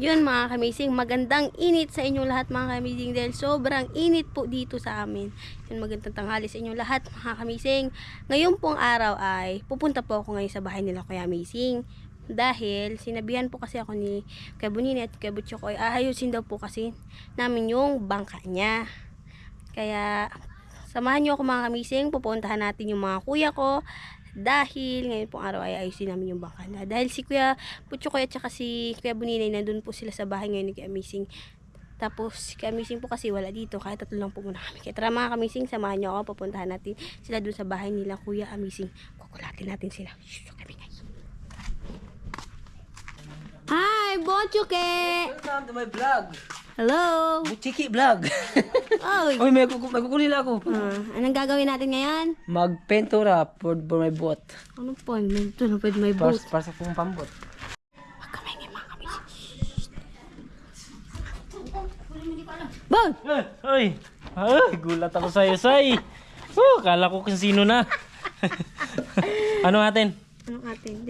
Yun mga kamising, magandang init sa inyong lahat mga kamising dahil sobrang init po dito sa amin. Yun, magandang tanghali sa inyong lahat mga kamising. Ngayon pong araw ay pupunta po ako ngayon sa bahay nila Kuya Amazing. Dahil sinabihan po kasi ako ni Kuya Bonini at Kuya Butchok ay aayusin daw po kasi namin yung bangka niya. Kaya samahan nyo ako mga kamising, pupuntahan natin yung mga kuya ko. Dahil ngayon pong araw ay ayusin namin yung bangka na. Dahil si Kuya Butchokoy at saka si Kuya Boninay nandun po sila sa bahay ngayon ni Kuya Amazing. Tapos si Kuya Amazing po kasi wala dito. Kaya tatlo lang po muna kami. Kaya tara mga kamising, samahan nyo ako. Pupuntahan natin sila dun sa bahay nila Kuya Amazing. Kukulatin natin sila. Shhh, kami guys. Hi, Butchokoy! Welcome to my vlog. Hello! Buchiki vlog. Oy! Uy, may kukulila ako. Anong gagawin natin ngayon? Magpentura for my boat. Ano po? Ito na pwede may boat. Para sa pong pambot. Magkamay nga mga kamising. Boy! Ay, gulat ako sa'yo, Say. Kala ko kung sino na. Ano atin? Anong atin?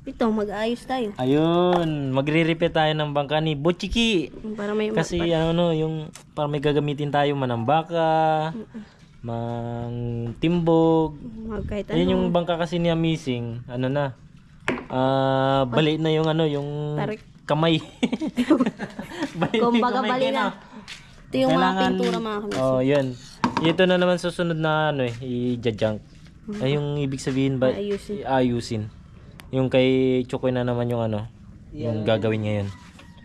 Ito, mag-aayos tayo. Ayun, magre-repair tayo ng bangka ni Butchiki. Para may Kasi yung para may gagamitin tayo manambaka, timbog. kahit Ayun yung ano. bangka kasi ni Amazing, bali na yung Tarik. kamay. Bali na yung Kumbaga kamay, bali na. kaya Ito yung mga pintura mga kamising. Oh, yun. Ito na naman susunod na i-junk. Ay yung ibig sabihin ba ayusin. Yung kay Chokoy na naman yung yung gagawin ngayon.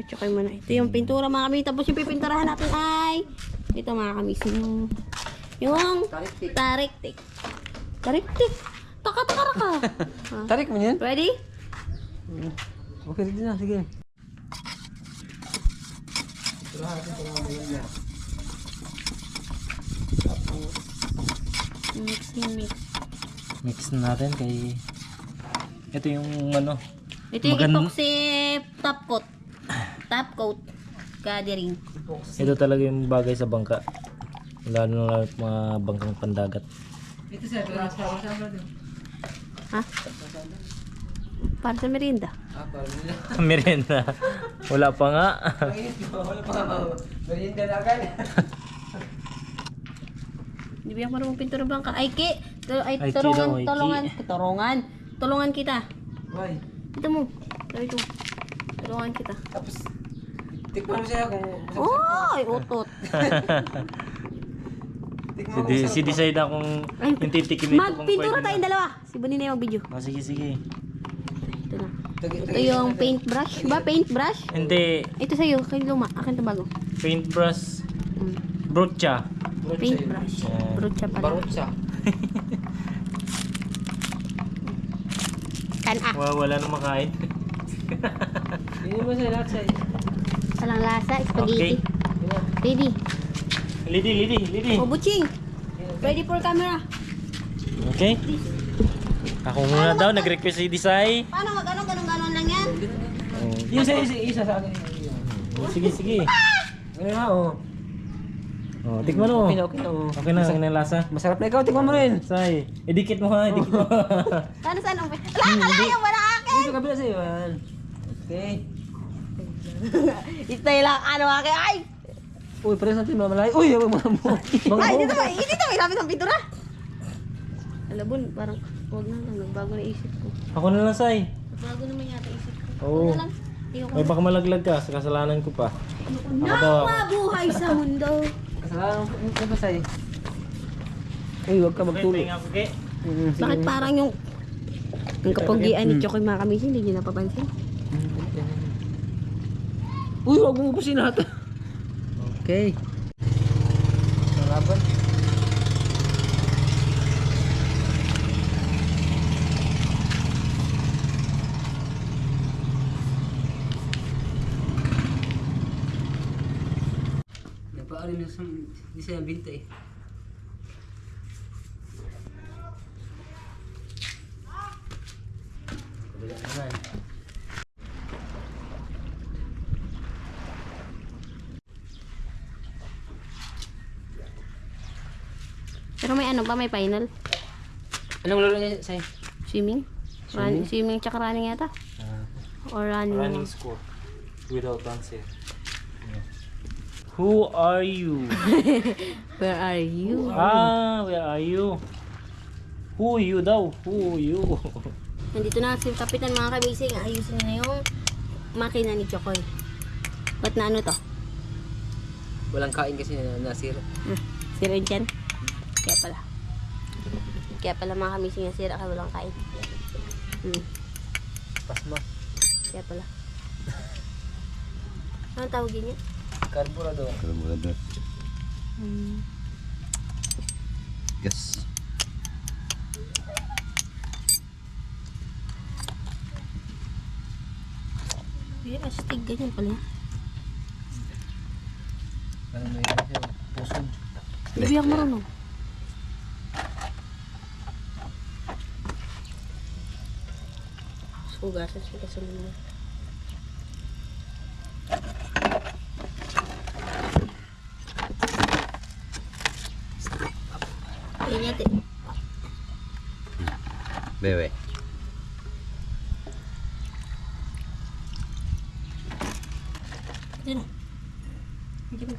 Tsaka mo na. Ito yung pintura mga kamising. Tapos yung pipinturahan natin ay ito mga kamising. Yung tarik-tik. Tarik-tik. Taka-taka-raka. Tarik mo yan? Ready? Okay, ready na. Sige. Mix. Mix na natin kay ito yung Ito yung epoxy top coat. Top coat. Gathering. ito talaga yung bagay sa bangka. Lalo na mga bangkang pandagat. Ito sir, para sa Ha? Para sa merienda. para nila. Merienda. Wala pa nga. Wala pa nga. Merienda na agad. Hindi ba ako marunong pintura bangka? Ay, Ay, Ki daw, ay, Ki. Tulungan kita. Why? Ito mo. Ito. Tulungan kita. Tapos, tikman mo siya kung... Ay, utot. Tikman mo Si decide akong yung titikim ito kung Magpintura pwede tayong na. dalawa. Si Bonnie na yung video. Sige. Ito na. Ito yung paintbrush. Ba? Paintbrush? Hindi. Ito sa'yo. Kay luma. Akin to bago. Paintbrush. Mm. Brocha. Paintbrush. Yan. Brocha pala. Barot siya. Wala na makain. Hindi mo siya lahat siya. Walang lasa. Spaghetti. Okay. Ready. Lidi. O, Butching. Ready for camera. Okay. Ako muna daw, nag-request si Desai. Paano ganon lang yan? Yung isa sa akin. Sige. Ganun na, oh. Oh, tikman mo. Okay na, oh. Okay na, ang lasa. Masarap na ikaw, tikman mo rin. Say, idikit mo ha. Saan? Wala akin. Dito kabila sa'yo, man. Okay. Ito lang, akin. Ay! Uy, pares natin mamalay. Uy, yung mga mo. Ay, dito may lapis ng pintura. Alabon, parang huwag na lang. Nagbago na isip ko. Ako na lang, Say. Nagbago naman yata isip ko. Oo. Huwag na lang. Hindi ko Ay, baka malaglag ka sa kasalanan ko pa. nang mabuhay sa mundo. Kasalanan ko ba sa'yo? Uy, huwag ka magtulog. Ako, ke. Bakit parang yung kapugian ni Chokoy mga kamising, hindi nyo napapansin? Uy, huwag mong ubusin natin. Okay. Nalaban. Nagpaarin na sa di sa binta eh. Kabila naman. Pero may ano pa, may final? Anong laro niya sa'yo? Swimming? Swimming tsaka running yata? Or running Running lang. score. without answer. Who are you? Where are you? Where are you? Who you daw? Who you? Nandito na si Kapitan mga kabising. Ayusin niya na yung makina ni Chokoy. Ba't na ano to? Walang kain kasi nasira. Sira yun dyan? Kaya pala. Kaya pala mga kabising yung sira kaya walang kain. Pasma. Kaya pala. Anong tawagin niya? Carburador. Carburador. Yes. Kaya astig ganyan pala. Ano may siya? Pusod. Hindi ako marunong. Sugasan siya kasunod mo. Ingat eh. Bebe. Yan na. Hindi mo.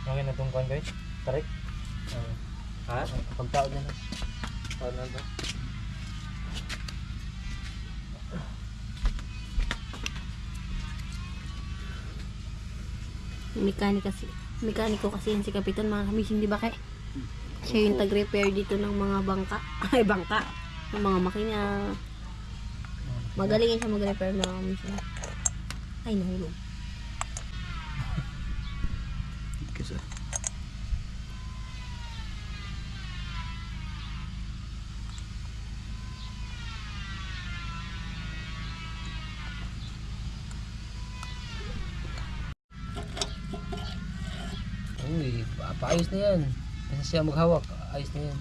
Okay na itong kwan guys? Tarik? Ha? Pagtaon na lang. Taon na ito? Mekaniko kasi yan si Kapitan mga kamising, di ba kay? Siya yung tag-repair dito ng mga bangka. Ay, bangka. Ng mga makina. Magaling yan siya mag-repair ng mga kamising. Ay, nahulog. Kasi. Uy, paayos na yan. Kasi siya maghawak, ayos na yan.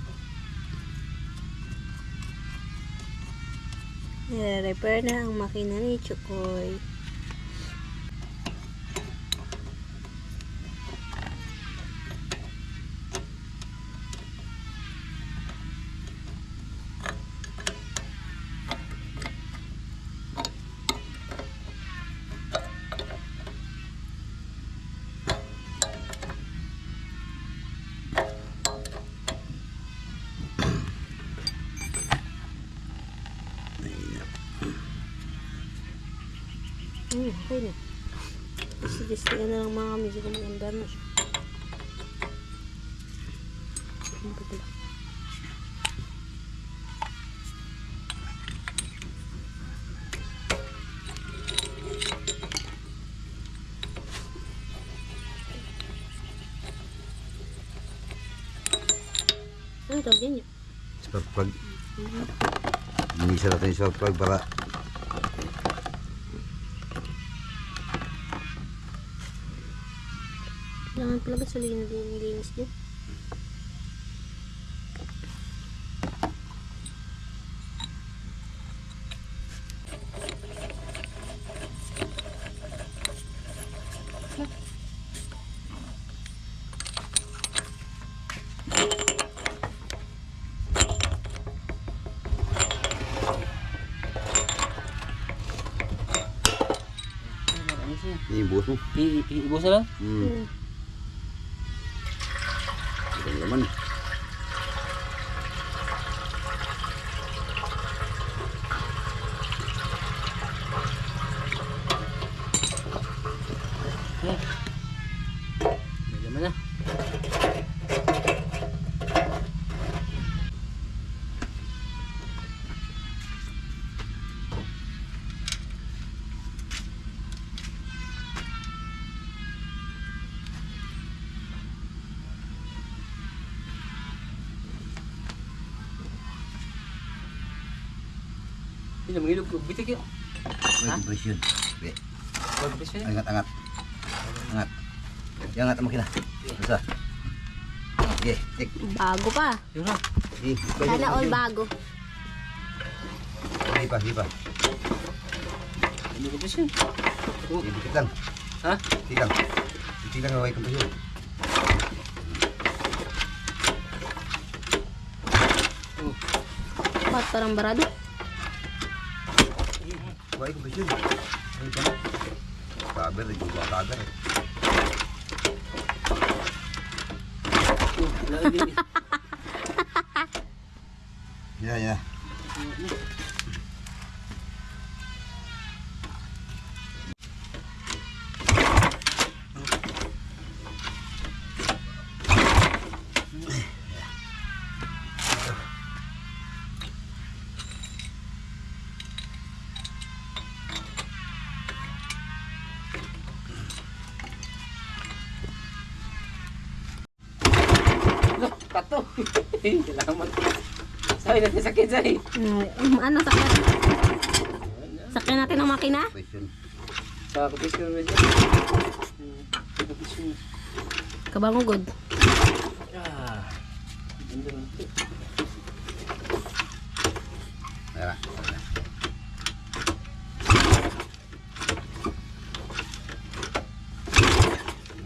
Nire-repair na ang makina ni Chokoy. Okay na. Sige na lang mga kamising kung maganda na siya. Ano ba pala? Ano tawag yan yun? Spark plug. Minisa natin yung spark plug para Kailangan pala ba salihin na din yung linis dyan? iibos mo. Iibos na lang? Ito naman. Medyo na. Hindi naman ilog. Bitik yun. May compression. Okay. Pag-press yun. Angat, angat. Angat. Angat ang makina. Basta. Okay, tik. Bago pa. Yun na. Sana all bago. Hipa, hipa. Hindi ko press yun. Dikit lang. Ha? Dikit lang. Tingnan nga may kompresyon. Ba't parang barado? May kompresyon. Ay pa. Cover, ito ba cover? Ya. Kato. Salamat. Say, natin sakit, say. Ano, sakyan? Sakyan natin ang makina? Kompresyon. Sa kapisyon mo dyan. Kapisyon. Kabangugod. Ah. Ganda lang ito. Tara.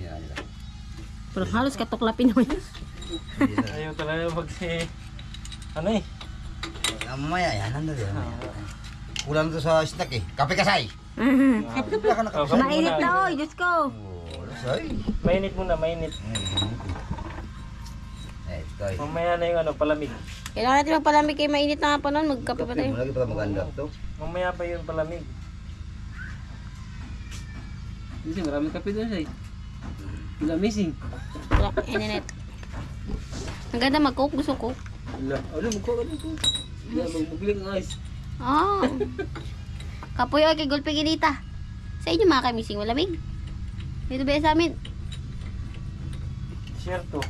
Yan. Parang halos katuklapin naman. Ayaw talaga pag si... Ano eh? Mamaya yan, nandun yan. Kulang to sa snack eh. Kape ka, Say. Kape ka na kape. Mainit na, oy. Diyos ko. Oh, Say. Mainit muna, mainit. Eh, Say. Mamaya na yung ano, palamig. Kailangan natin magpalamig kay mainit na nga pa nun. Magkape pa Kape tayo. mo lagi pala maganda to. Mamaya pa yung palamig. Kasi maraming kape doon, say. Wala missing. Wala, internet. Ang ganda mag-coke. Gusto ko. Wala. Ano, magkuha ka dito. Magbiling ang ice. Oh. Kapoy oy kay Gulpi Ginita. Sa inyo mga kamising malamig. Dito ba sa amin? Siyerto.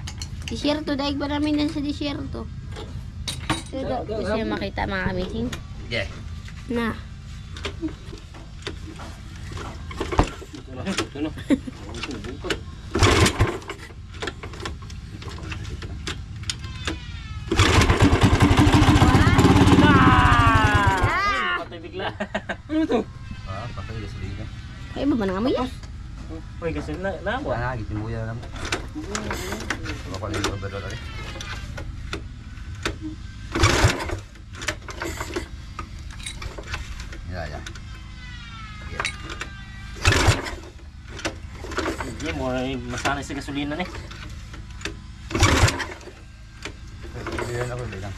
Disyerto, daig ba namin yan sa disyerto? Ito, gusto nyo makita mga kamising? Yeah. Na. Ito na. Patay bigla. Ano to? Ah, patay gasolina. Kayo ba nangamoy yan? Uy, kasi nakuha. Wala, gitin mo yan lang. Baka pala yung order ulit. Yeah. Hindi mo, masanay sa gasolina na eh. Yan ako, hindi lang.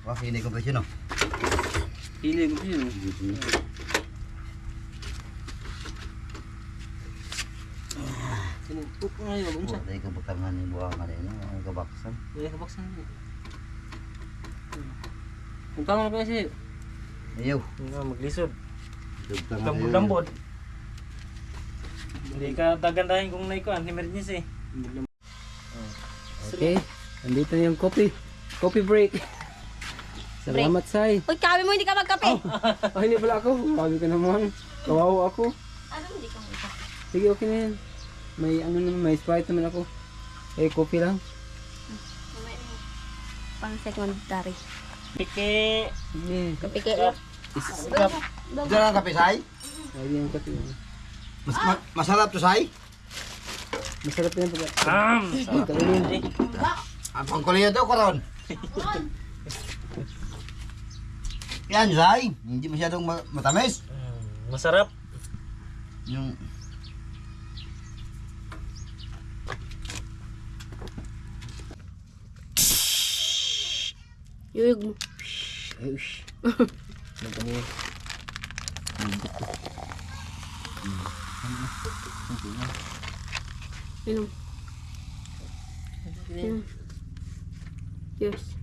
Wah, ini kompresyon oh. Hili ko yun. Sinugpok ko nga yun. Unsa? Dahil kabutangan ni buha nga rin, ang kabaksan. Wala ka baksan. Kung tangan ko kasi. Ayaw. Maglisod. Kabutangan Lambod-lambod. Hindi ka tagandahin kung naikuan, emergency. Okay. Andito na yung coffee. Coffee break. Salamat, Say. Uy, kami mo hindi ka magkape. Oh, hindi pala ako. Sabi ko naman. Kawawa ako. Ano hindi ka magkape? Sige, okay na yan. May ano naman, may Sprite naman ako. Eh, coffee lang. Pang secondary. Pike. Yeah. Kape kayo. Isikap. Diyan ang kape, Say? Lagi yung coffee. Masarap to, Say? Masarap yan pag... Sarap. Kalinin. Ang pangkuliyo daw karon. Yan, Say. Hindi masyadong matamis. Masarap. Yung... Yuyog mo. Ayush. Nagkami. Inom. Inom. Cheers.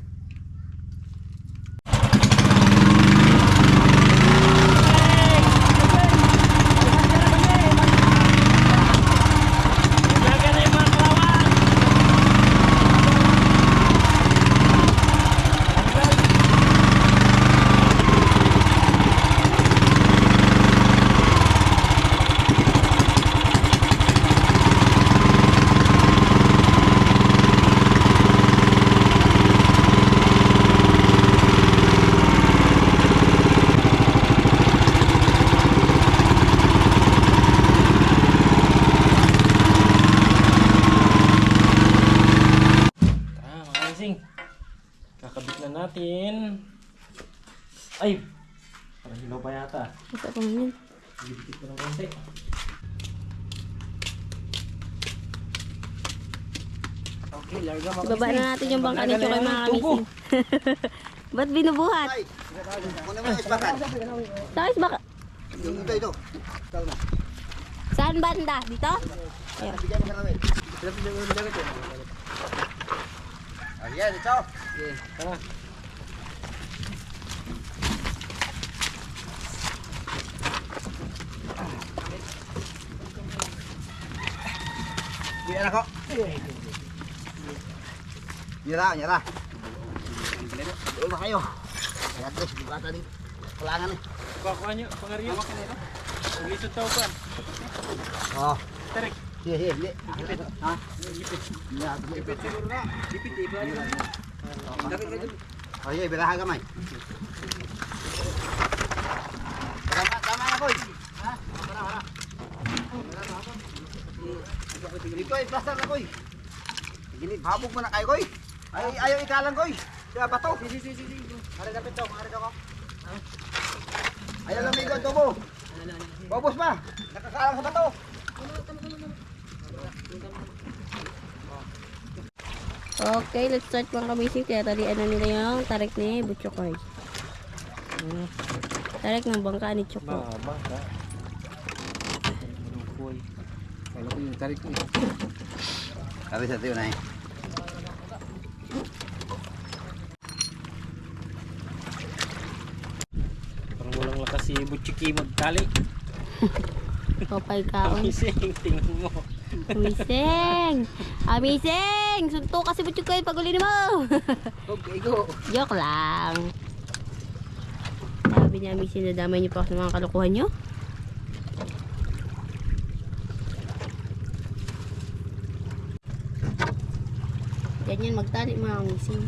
natin. Ay! Parang hilaw pa yata. Basta pa man yun. Dikit ko ng konti. Okay, larga mga Baba na natin yung bangka ni Chokoy mga kamising. Ba't binubuhat? Ay, kunin mo yung isbatan. Tapos baka... Yung ito. Saan banda? Dito? Ayun. Bigyan mo ka namin. Ayan, ito. Okay, tara. Bigyan ako. Nyara. Doon na kayo. Kaya guys, bugata din. Kulangan eh. Kuha nyo, pangaryo. Paglisod tao pa. Oh. Tarik. Sige. Ha? Ipit siguro na. Ipit, Oye, biraha gamay. Tama na, boy. Ha? Para. Dito ay plaster na, boy. Gini, habog mo na kayo, boy. Ayaw ikalang, boy. Kaya bato. Sige. Ari kapit to, ko. Ayaw lang may ganto mo. Bobos pa. Nakakalang sa bato. Okay, let's start mga kamising. Kaya talian na nila yung tarik ni Butchokoy. Tarik ng bangka ni Choco. Bangka. Kala ko yung tarik niya. Sabi sa tiyo na eh. Parang walang lakas si Butchiki magtali. Kapay kaon. Gising, tingnan mo. Amising! Sunto kasi Butchokoy pag uli mo. Okay, go. Joke lang. Sabi niya, Amising, nadamay niyo pa ako sa mga kalokohan niyo. Ganyan magtali mga Amising.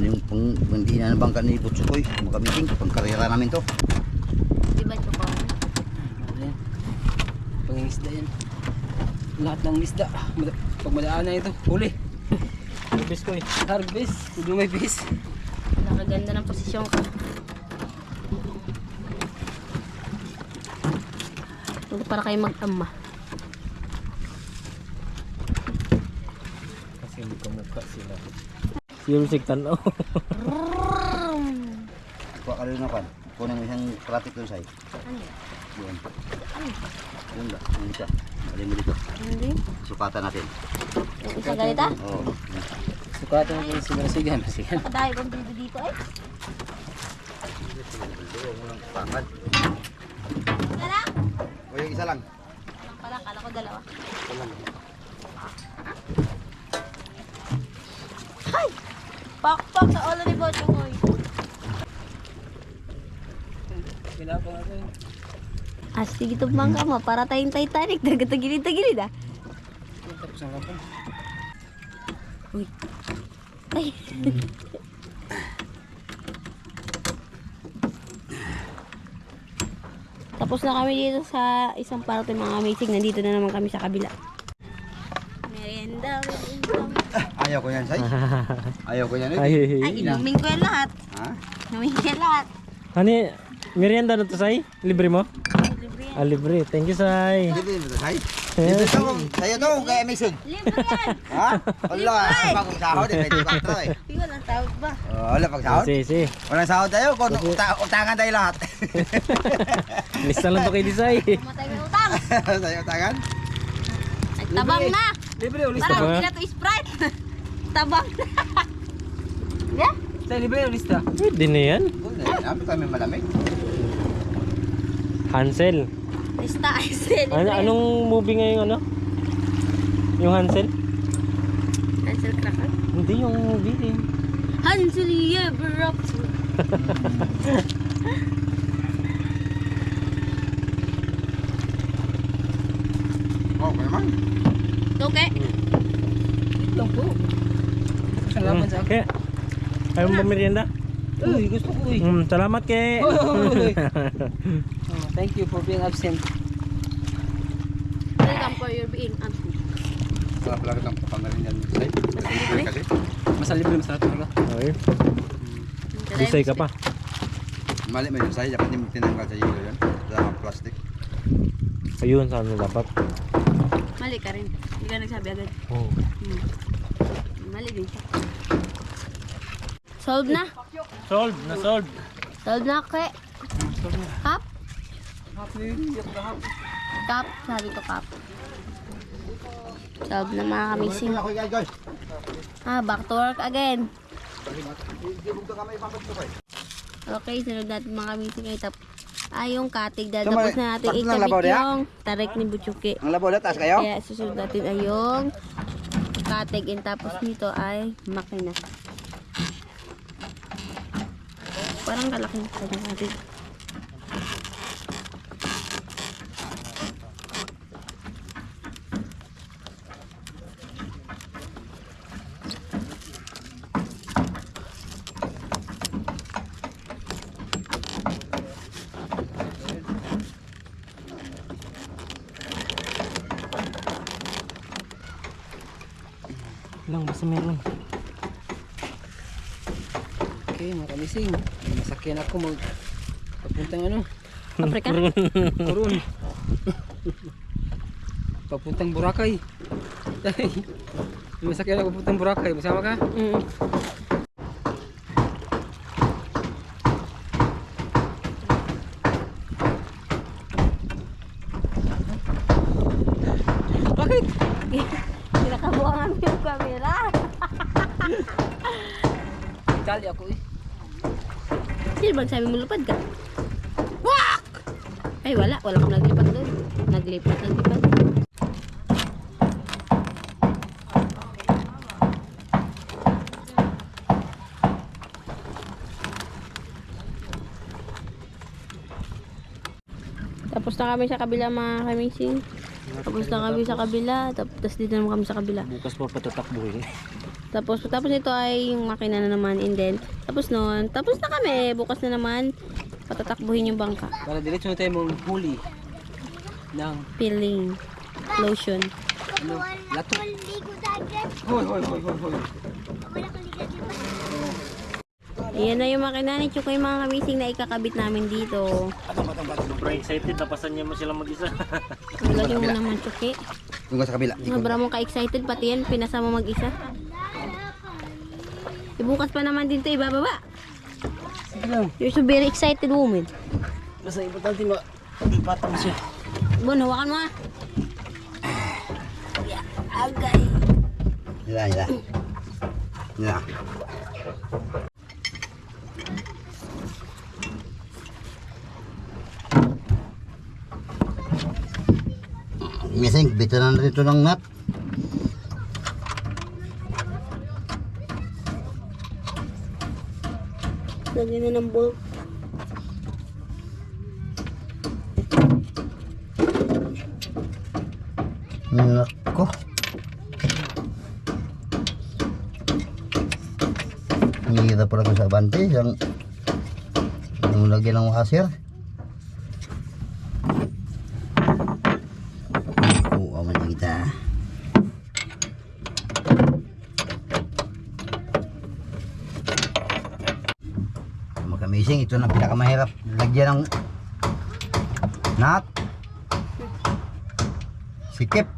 Yung hindi na bangka ni Butsukoy, makamiting, pangkarera namin to. Diba Choco? Ayan. Pangingisda yan. Lahat ng isda. Pag madaan na ito, huli. Ibis ko eh. Harvest. Kung may bis. Nakaganda ng posisyon ko. Hindi para kayo mag-ama. Kasi mukha sila. Yung sigtanaw. Kuha ka rin na pan. Kunin mo isang pratik doon sa'yo. Ano yun? Doon. Doon ba? Yung isa. Alin mo dito. Hindi. Sukatan natin. Yung isa ganita? Oo. Sukatan natin yung sigan. Nakadayo bang dito dito eh? Pangkat. Dala? O yung isa lang. Alam pala, kala ko dalawa. Ay! Pakpak sa ulo ni Bocho Koy. Pinapang ako yun. Astig ito bangka mo, para tayong Titanic. Tagilid-tagilid ah. Tapos ang lapang. Uy. Ay. Tapos na kami dito sa isang parte mga amazing. Nandito na naman kami sa kabila. Merienda. Ayaw ko yan, Say. Ayaw ko yan. Ay, Ay, inumin ko yan lahat. Ha? Inumin ko yan lahat. Hani, merienda na to, Say? Libre mo? Libre yan. Ah, libre. Thank you, Say. Libre mo to, Say. Libre to. Sa'yo to, kay Amazing. Libre yan. Ha? Wala, bagong sahod eh. 24 eh. Hindi ko lang tawag ba? Wala pag sahod. Si. Walang sahod tayo. Kung utangan tayo lahat. Lista lang to kay Disay. Matay may utang. Tayo utangan. Nagtabang na. Libre ulit. Parang ba? hindi na to Sprite. Tabang na. Yeah? Sa libre ulit ta. Pwede na yan. Dapat kami malamig. Hansel. Lista ay celebrate. Anong movie ngayon ano? Yung Hansel? Hansel Cracker? Hindi yung movie eh. Hansel ever up to. Okay naman. Okay. Lang po. Salamat sa akin. Kaya, ayaw mo ba merienda? Uy, gusto ko uy. Salamat ke. Uy. Oh, thank you for being absent. Welcome for your being absent. Sarap lang itong papangarin yan. Say. Libre kasi. Masal libre, masarap talaga. Okay. Isay ka pa. Mali mo yun, say. Dapat yung tinanggal sa yelo yun. Sa plastic. Ayun, saan mo dapat? Mali ka rin. Hindi ka nagsabi agad. Oh. Mali din siya. Solve na. Solve, na-solve. Solve na, kwe. Kap? Kap. Sabi ko kap. Solve na mga kamising. Ako guys. Back to work again. Hindi mo ito kamay pambot ko Okay, sunod natin mga kamising ay yung katig. Tapos na natin Tapos ng labaw ikabit niya? yung tarik ni Butchuki. Ang labo na, taas kayo? Kaya susunod natin ay yung katig. And tapos nito ay makina. Parang kalaking kanyang katig. Lang, basta meron. Okay, mga kamising. Masakyan ako mag... Papuntang ano? Paprika? Kurun. Papuntang Boracay. Masakyan ako papuntang Boracay. Masama ka? Bakit? Pinakabuangan mo yung camera. Dali ako eh. Sino bang sabi mo lupad ka? Wak! Ay wala kang naglipat doon. Naglipat. Tapos na kami sa kabila mga kamising. Tapos na kami sa kabila. Tapos dito naman kami sa kabila. Bukas pa patatakbuhin. Tapos ito ay yung makina na naman, and then tapos noon, tapos na kami, bukas na naman patatakbuhin yung bangka. Para diretso na tayo mong huli ng Peeling lotion. ano, lato. Hoy, hoy, hoy, hoy, hoy. Ayan na yung makina ni Chukoy mga kamising na ikakabit namin dito. Sobrang excited, napasan niya mo sila mag-isa. Ang galing mo naman, Chukoy. Tunggu sa kabila. Sobra mong ka-excited, pati yan pinasa mo mag-isa. Ibukas pa naman din ito ibababa. Sige lang. You're so very excited woman. Basta importante patang siya. Bon, hawakan mo ah. Agay. Nila. Missing, bito na rito ng nut. Lagyan na ng bolt. Nako. Hirap pala ko sa abante. Yung lagyan ng washer. Oo, aman kita. Makamising, ito na pinakamahirap. Lagyan ng nut. Sikip.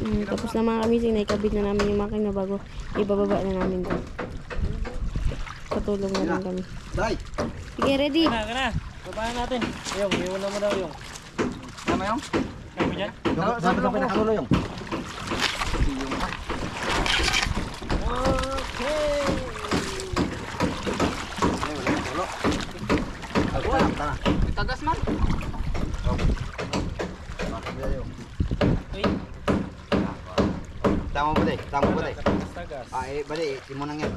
Tapos na mga kamising, naikabit na namin yung makina bago ibababa na namin doon. Patulong na lang kami. Day! Sige, ready? Kana. Babahan natin. Yung, iuna mo daw yung. Tama yung? Kaya mo dyan? Sabi ko pinakalulo yung. Tagas man. Uy, Tama ba day? Tama ba day? tagas. Bali, imo nang yan.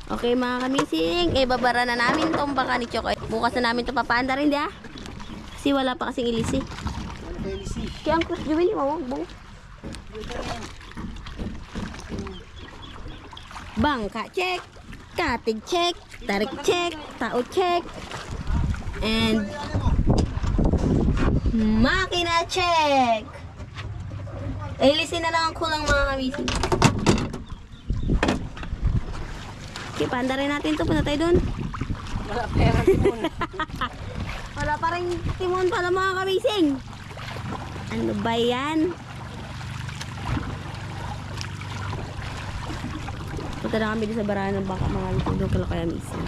Okay mga kamising, ibabara na namin tong baka ni Chokoy. Bukas na namin ito papaanda rin di ah. Kasi wala pa kasing ilis eh. LC. Kaya ang cross jewel, mawag. Bangka check, katig check, tarik check, tao check, and makina check. Ilisin na lang ang kulang mga kamising. Okay, paanda rin natin ito. Punta tayo dun. Wala pera timon. Wala pa rin timon pala mga kamising. Ano ba yan? Punta na kami doon sa barahan ng baka mga kamising. Doon kala kaya mising.